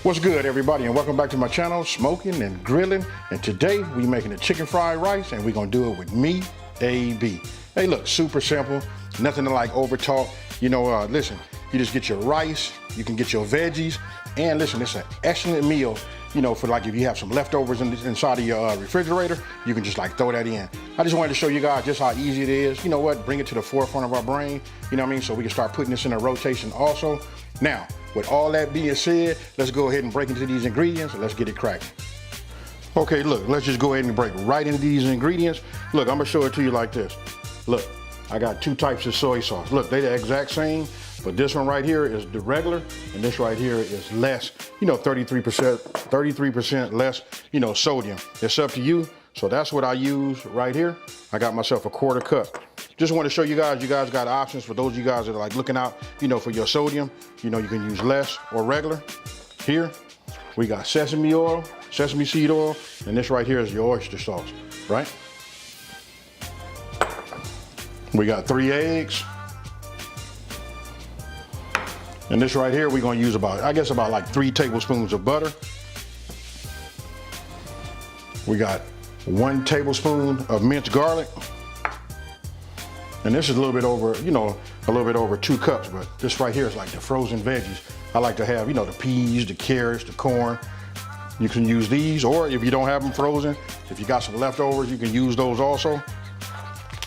What's good, everybody, and welcome back to my channel, Smoking and Grilling. And today we making a chicken fried rice, and we're gonna do it with me, AB. Hey, look, super simple, nothing to like over talk. Listen, you just get your rice, you can get your veggies, and listen, it's an excellent meal. For like if you have some leftovers inside of your refrigerator, you can just like throw that in. I just wanted to show you guys just how easy it is. You know what? Bring it to the forefront of our brain. You know what I mean? So we can start putting this in a rotation also. Now, with all that being said, let's go ahead and break into these ingredients and let's get it cracking. Okay, look, let's just go ahead and break right into these ingredients. Look, I'm gonna show it to you like this. Look, I got two types of soy sauce. Look, they're the exact same, but this one right here is the regular, and this right here is less, 33% less, sodium. It's up to you. So that's what I use right here. I got myself a quarter cup. Just want to show you guys got options for those of you guys that are like looking out, for your sodium. You can use less or regular. Here, we got sesame oil, sesame seed oil, and this right here is your oyster sauce, right? We got 3 eggs. And this right here, we're gonna use about like 3 tablespoons of butter. We got 1 tablespoon of minced garlic. And this is a little bit over, 2 cups, but this right here is like the frozen veggies. I like to have, the peas, the carrots, the corn. You can use these, or if you don't have them frozen, if you got some leftovers, you can use those also.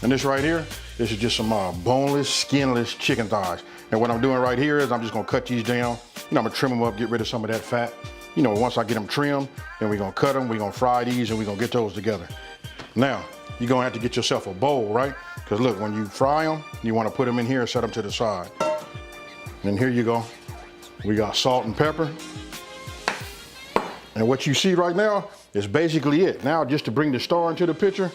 And this right here, this is just some boneless, skinless chicken thighs. And what I'm doing right here is I'm just gonna cut these down. I'm gonna trim them up, get rid of some of that fat. Once I get them trimmed, then we're gonna cut them, we're gonna fry these, and we're gonna get those together. Now, you're gonna have to get yourself a bowl, right? Because look, when you fry them, you wanna put them in here and set them to the side. And here you go. We got salt and pepper. And what you see right now is basically it. Now, just to bring the star into the picture,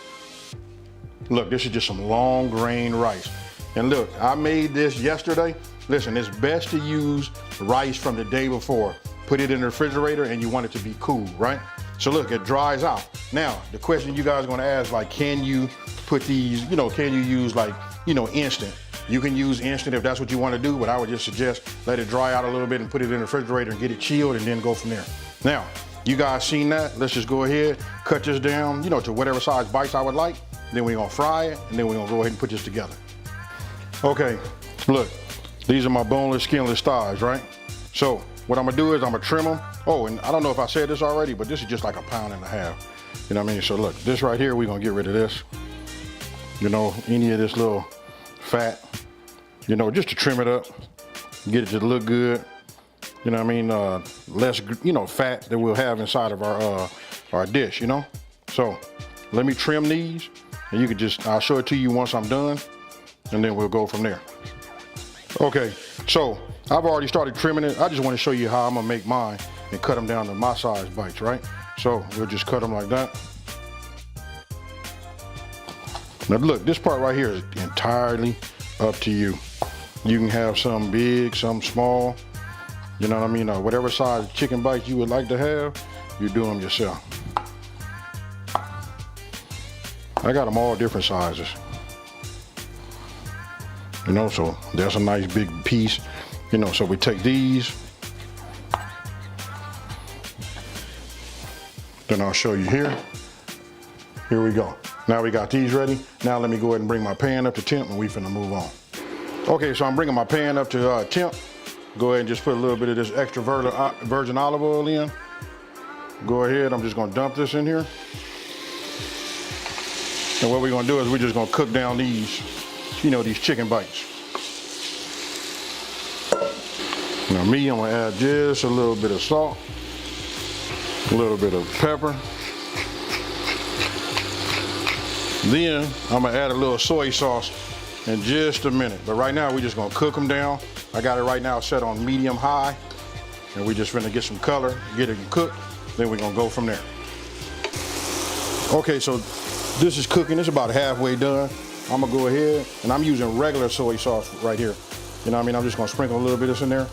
look, this is just some long grain rice. And look, I made this yesterday. Listen, it's best to use rice from the day before. Put it in the refrigerator and you want it to be cool, right? So look, it dries out. Now, the question you guys are gonna ask, like, can you put these, can you use like, instant? You can use instant if that's what you wanna do, but I would just suggest let it dry out a little bit and put it in the refrigerator and get it chilled and then go from there. Now, you guys seen that? Let's just go ahead, cut this down, to whatever size bites I would like. Then we're gonna fry it, and then we're gonna go ahead and put this together. Okay, look, these are my boneless, skinless thighs, right? So what I'm gonna do is I'm gonna trim them. Oh, and I don't know if I said this already, but this is just like 1.5 pounds. You know what I mean? So look, this right here, we're gonna get rid of this. Any of this little fat, just to trim it up, get it to look good. You know what I mean? Less, fat that we'll have inside of our dish, So let me trim these, and you can I'll show it to you once I'm done, and then we'll go from there. Okay, so I've already started trimming it. I just want to show you how I'm gonna make mine and cut them down to my size bites, right? So we'll just cut them like that. Now look, this part right here is entirely up to you. You can have some big, some small, you know what I mean? Whatever size chicken bites you would like to have, you do them yourself. I got them all different sizes. So that's a nice big piece. So we take these. Then I'll show you here. Here we go. Now we got these ready. Now let me go ahead and bring my pan up to temp and we finna move on. Okay, so I'm bringing my pan up to temp. Go ahead and just put a little bit of this extra virgin olive oil in. Go ahead, I'm just gonna dump this in here. And what we're gonna do is we're just gonna cook down these, these chicken bites. Now me, I'm gonna add just a little bit of salt, a little bit of pepper. Then I'm gonna add a little soy sauce in just a minute. But right now, we're just gonna cook them down. I got it right now set on medium high, and we just gonna get some color, get it cooked, then we're gonna go from there. Okay, so this is cooking, it's about halfway done. I'm gonna go ahead, and I'm using regular soy sauce right here. I'm just gonna sprinkle a little bit of this in there.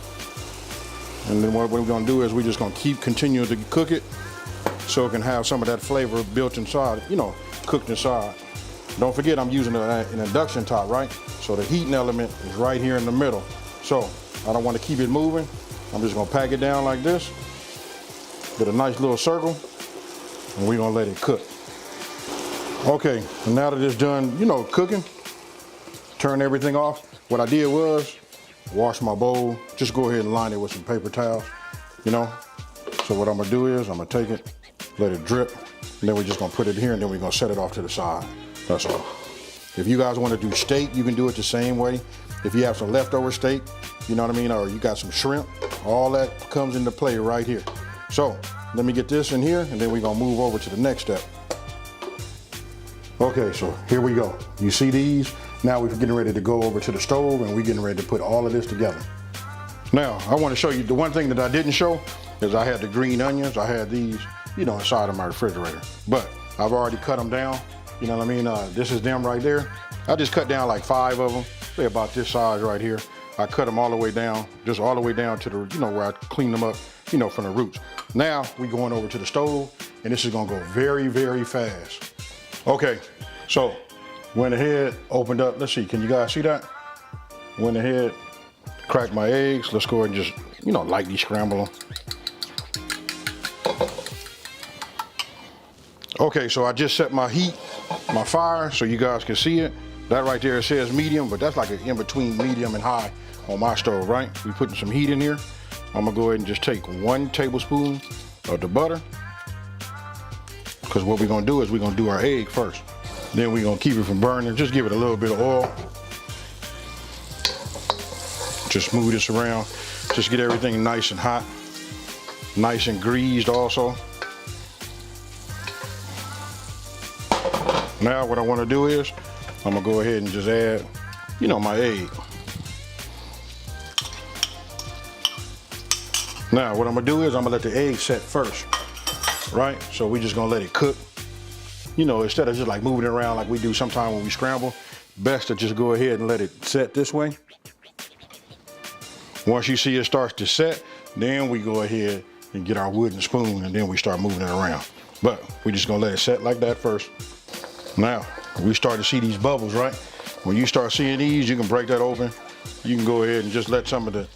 And then what we're gonna do is we're just gonna continue to cook it so it can have some of that flavor built inside, cooked inside. Don't forget I'm using an induction top, right? So the heating element is right here in the middle. So I don't want to keep it moving. I'm just gonna pack it down like this. with a nice little circle, and we're gonna let it cook. Okay, and now that it's done, you know, cooking, turn everything off. What I did was wash my bowl, just go ahead and line it with some paper towels, you know. So what I'm gonna do is I'm gonna take it, let it drip, and then we're just gonna put it here, and then we're gonna set it off to the side. That's all. If you guys wanna do steak, you can do it the same way. If you have some leftover steak, you know what I mean, or you got some shrimp, all that comes into play right here. So let me get this in here, and then we're gonna move over to the next step. Okay, so here we go. You see these? Now we're getting ready to go over to the stove, and we're getting ready to put all of this together. Now, I want to show you the one thing that I didn't show is I had the green onions. I had these, you know, inside of my refrigerator, but I've already cut them down. You know what I mean? This is them right there. I just cut down like 5 of them. They're about this size right here. I cut them all the way down, just all the way down to the, you know, where I clean them up, you know, from the roots. Now we going over to the stove, and this is gonna go very, very fast. Okay, so went ahead, opened up. Let's see, can you guys see that? Went ahead, cracked my eggs. Let's go ahead and just, you know, lightly scramble them. Okay, so I just set my heat, my fire, so you guys can see it. That right there, it says medium, but that's like an in-between medium and high on my stove, right? We putting some heat in here. I'm gonna go ahead and just take 1 tablespoon of the butter, because what we're gonna do is we're gonna do our egg first. Then we're gonna keep it from burning. Just give it a little bit of oil. Just move this around. Just get everything nice and hot, nice and greased also. Now what I wanna do is, I'm gonna go ahead and just add, you know, my egg. Now what I'm gonna do is I'm gonna let the egg set first, right? So we're just gonna let it cook. You know, instead of just like moving it around like we do sometimes when we scramble, best to just go ahead and let it set this way. Once you see it starts to set, then we go ahead and get our wooden spoon, and then we start moving it around. But we're just gonna let it set like that first. Now, we start to see these bubbles, right? When you start seeing these, you can break that open. You can go ahead and just let some of the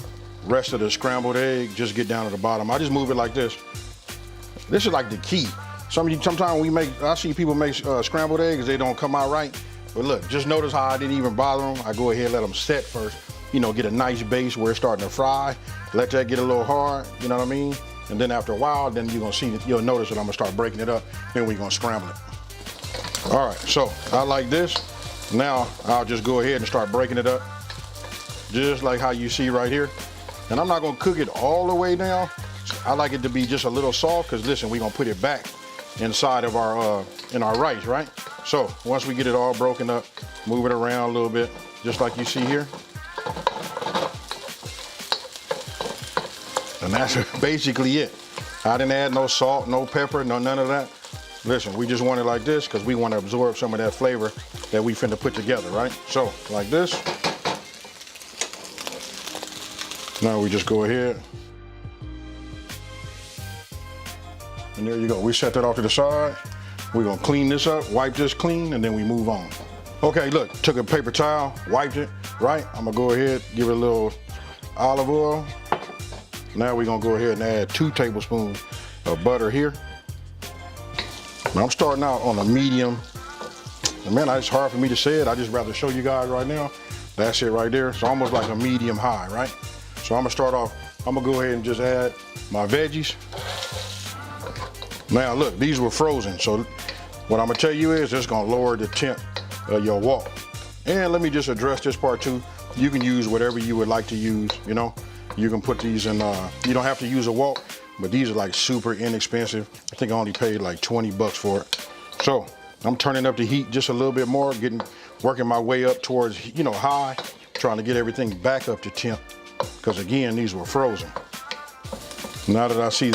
rest of the scrambled egg just get down to the bottom. I just move it like this. This is like the key. Sometimes I see people make scrambled eggs, they don't come out right. But look, just notice how I didn't even bother them. I go ahead and let them set first. You know, get a nice base where it's starting to fry. Let that get a little hard, you know what I mean? And then after a while, then you're gonna see, you'll notice that I'm gonna start breaking it up. Then we're gonna scramble it. All right, so I like this. Now I'll just go ahead and start breaking it up, just like how you see right here. And I'm not gonna cook it all the way down. I like it to be just a little soft, because listen, we're gonna put it back inside of our in our rice, right? So once we get it all broken up, move it around a little bit, just like you see here. And that's basically it. I didn't add no salt, no pepper, none of that. Listen, we just want it like this because we want to absorb some of that flavor that we finna put together, right? So, like this. Now we just go ahead. And there you go. We set that off to the side. We're gonna clean this up, wipe this clean, and then we move on. Okay, look, took a paper towel, wiped it, right? I'm gonna go ahead, give it a little olive oil. Now we're gonna go ahead and add 2 tablespoons of butter here. Now I'm starting out on a medium. And man, it's hard for me to say it. I just rather show you guys right now. That's it right there. It's almost like a medium high, right? So I'm gonna start off, I'm gonna go ahead and just add my veggies. Now look, these were frozen. So what I'm gonna tell you is it's gonna lower the temp of your wok. And let me just address this part too. You can use whatever you would like to use, you know? You can put these in, you don't have to use a wok, but these are like super inexpensive. I think I only paid like 20 bucks for it. So I'm turning up the heat just a little bit more, working my way up towards, you know, high, trying to get everything back up to temp. Because again, these were frozen. Now that I see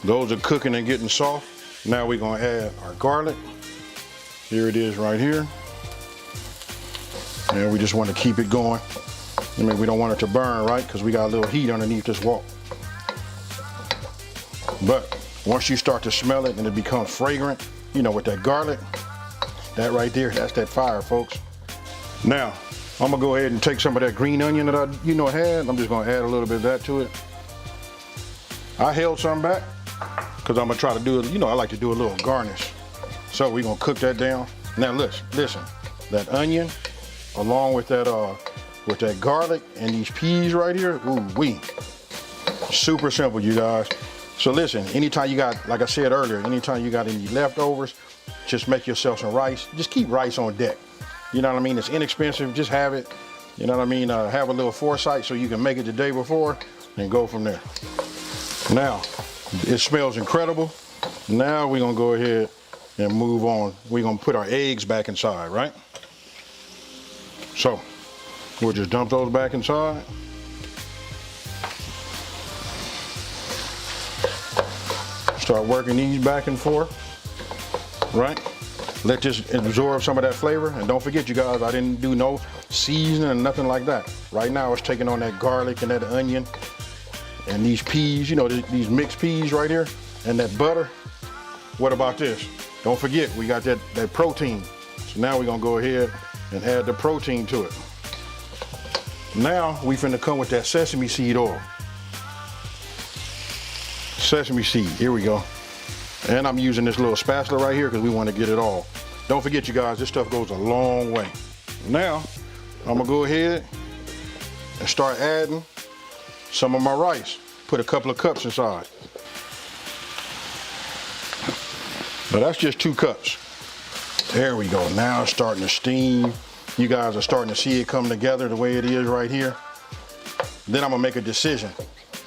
those are cooking and getting soft, now we're gonna add our garlic. Here it is right here. And we just want to keep it going. I mean, we don't want it to burn, right? Because we got a little heat underneath this wok. But once you start to smell it and it becomes fragrant, you know, with that garlic, that right there, that's that fire, folks. Now, I'm gonna go ahead and take some of that green onion that I, had. I'm just gonna add a little bit of that to it. I held some back because I'm gonna try to do it, you know, I like to do a little garnish. So we're gonna cook that down. Now listen, that onion along with that garlic and these peas right here, ooh wee. Super simple, you guys. So listen, anytime you got, like I said earlier, anytime you got any leftovers, just make yourself some rice. Just keep rice on deck. You know what I mean? It's inexpensive, just have it. You know what I mean? Have a little foresight so you can make it the day before and go from there. Now, it smells incredible. Now we're gonna go ahead and move on. We're gonna put our eggs back inside, right? So, we'll just dump those back inside. Start working these back and forth, right? Let this absorb some of that flavor. And don't forget, you guys, I didn't do no seasoning and nothing like that. Right now, it's taking on that garlic and that onion and these peas, you know, these mixed peas right here, and that butter. What about this? Don't forget, we got that protein. So now we're gonna go ahead and add the protein to it. Now, we finna come with that sesame seed oil. Sesame seed, here we go. And I'm using this little spatula right here because we want to get it all. Don't forget, you guys, this stuff goes a long way. Now, I'm gonna go ahead and start adding some of my rice. Put a couple of cups inside. Now that's just 2 cups. There we go, now it's starting to steam. You guys are starting to see it come together the way it is right here. Then I'm gonna make a decision.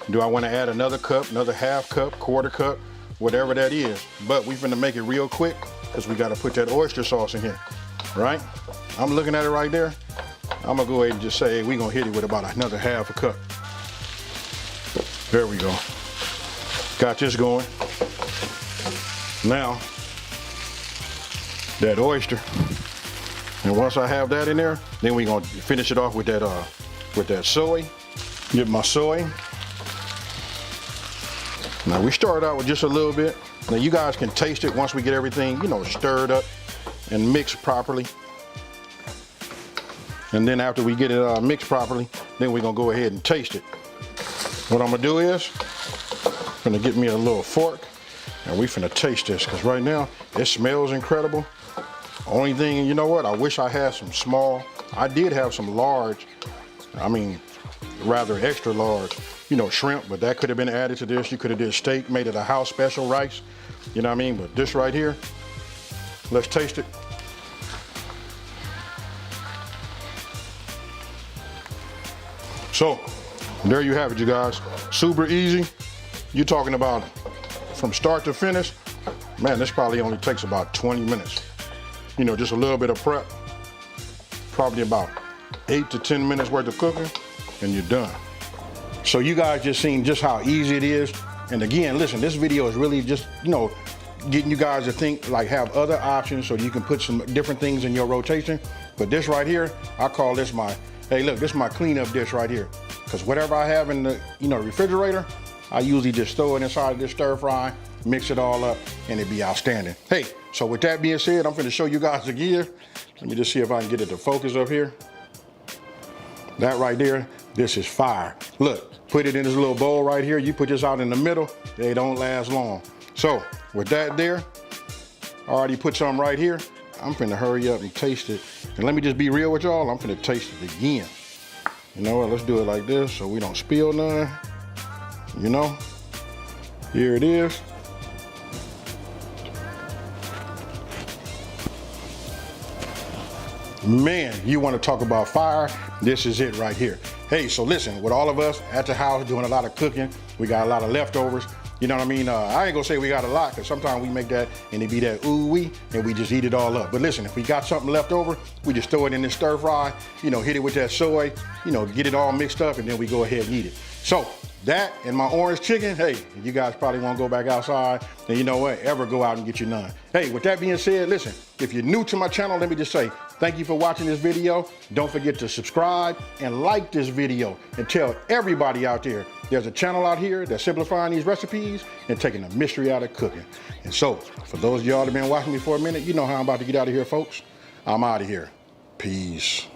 Do I want to add another cup, another half cup, quarter cup, whatever that is? But we're gonna make it real quick because we got to put that oyster sauce in here, right? I'm looking at it right there. I'm gonna go ahead and just say, hey, we're gonna hit it with about another half a cup. There we go. Got this going. Now, that oyster. And once I have that in there, then we're gonna finish it off with that soy. Get my soy. Now we started out with just a little bit. Now you guys can taste it once we get everything, you know, stirred up and mixed properly. And then after we get it mixed properly, then we're gonna go ahead and taste it. What I'm gonna do is, I'm gonna get me a little fork and we finna taste this, because right now it smells incredible. Only thing, you know what, I wish I had some small, I did have some large, I mean, rather extra large, you know, shrimp, but that could have been added to this. You could have did steak, made it a house special rice, you know what I mean? But this right here, let's taste it. So, there you have it, you guys. Super easy. You're talking about from start to finish, man, this probably only takes about 20 minutes. You know, just a little bit of prep, probably about 8 to 10 minutes worth of cooking, and you're done. So you guys just seen just how easy it is. And again, listen, this video is really just, you know, getting you guys to think, like, have other options so you can put some different things in your rotation. But this right here, I call this my, hey look, this is my cleanup dish right here. Because whatever I have in the, you know, refrigerator, I usually just throw it inside of this stir fry, mix it all up, and it'd be outstanding. Hey, so with that being said, I'm gonna show you guys again. Let me just see if I can get it to focus up here. That right there, this is fire. Look, put it in this little bowl right here. You put this out in the middle, they don't last long. So with that there, I already put some right here. I'm finna hurry up and taste it. And let me just be real with y'all, I'm finna taste it again. You know what, let's do it like this so we don't spill none. You know, here it is. Man, you want to talk about fire, this is it right here. Hey, so listen, with all of us at the house doing a lot of cooking, we got a lot of leftovers. You know what I mean? I ain't gonna say we got a lot, because sometimes we make that and it be that ooh-wee, and we just eat it all up. But listen, if we got something left over, we just throw it in this stir fry, you know, hit it with that soy, you know, get it all mixed up, and then we go ahead and eat it. So that and my orange chicken, hey, you guys probably won't go back outside, and you know what, ever go out and get you none. Hey, with that being said, listen, if you're new to my channel, let me just say, thank you for watching this video. Don't forget to subscribe and like this video, and tell everybody out there there's a channel out here that's simplifying these recipes and taking the mystery out of cooking. And so, for those of y'all that have been watching me for a minute, you know how I'm about to get out of here, folks. I'm out of here. Peace.